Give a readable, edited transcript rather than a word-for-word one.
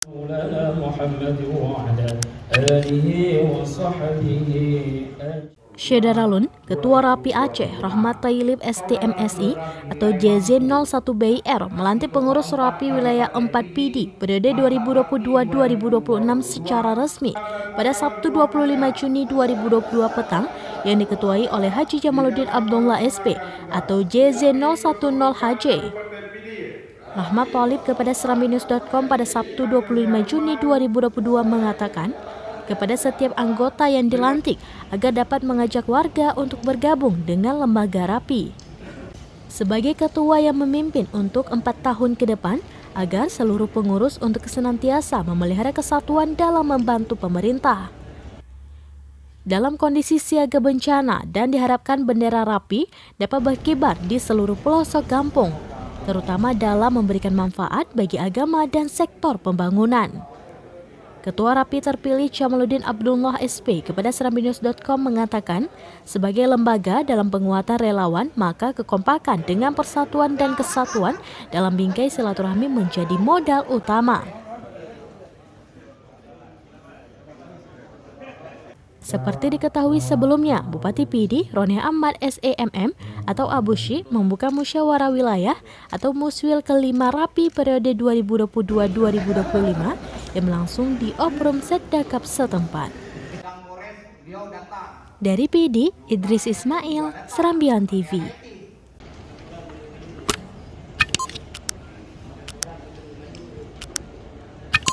مولانا محمد وعلى آله وصحبه Syederalun, Ketua Rapi Aceh Rahmat Tailib STMSI atau JZ01BIR melantik pengurus Rapi Wilayah 4 PD periode 2022-2026 secara resmi pada Sabtu 25 Juni 2022 petang yang diketuai oleh Haji Jamaluddin Abdullah SP atau JZ010HJ. Rahmat Tailib kepada serambinews.com pada Sabtu 25 Juni 2022 mengatakan, kepada setiap anggota yang dilantik agar dapat mengajak warga untuk bergabung dengan lembaga Rapi. Sebagai ketua yang memimpin untuk 4 tahun ke depan, agar seluruh pengurus untuk senantiasa memelihara kesatuan dalam membantu pemerintah. Dalam kondisi siaga bencana dan diharapkan bendera Rapi dapat berkibar di seluruh pelosok kampung, terutama dalam memberikan manfaat bagi agama dan sektor pembangunan. Ketua Rapi terpilih Jamaluddin Abdullah SP kepada serambinews.com mengatakan, sebagai lembaga dalam penguatan relawan, maka kekompakan dengan persatuan dan kesatuan dalam bingkai silaturahmi menjadi modal utama. Seperti diketahui sebelumnya, Bupati PD Roni Ahmad SEMM atau Abu Syi membuka musyawarah wilayah atau muswil kelima Rapi periode 2022-2025 yang berlangsung di Obrum Seddakap setempat. Dari PD, Idris Ismail, Serambian TV.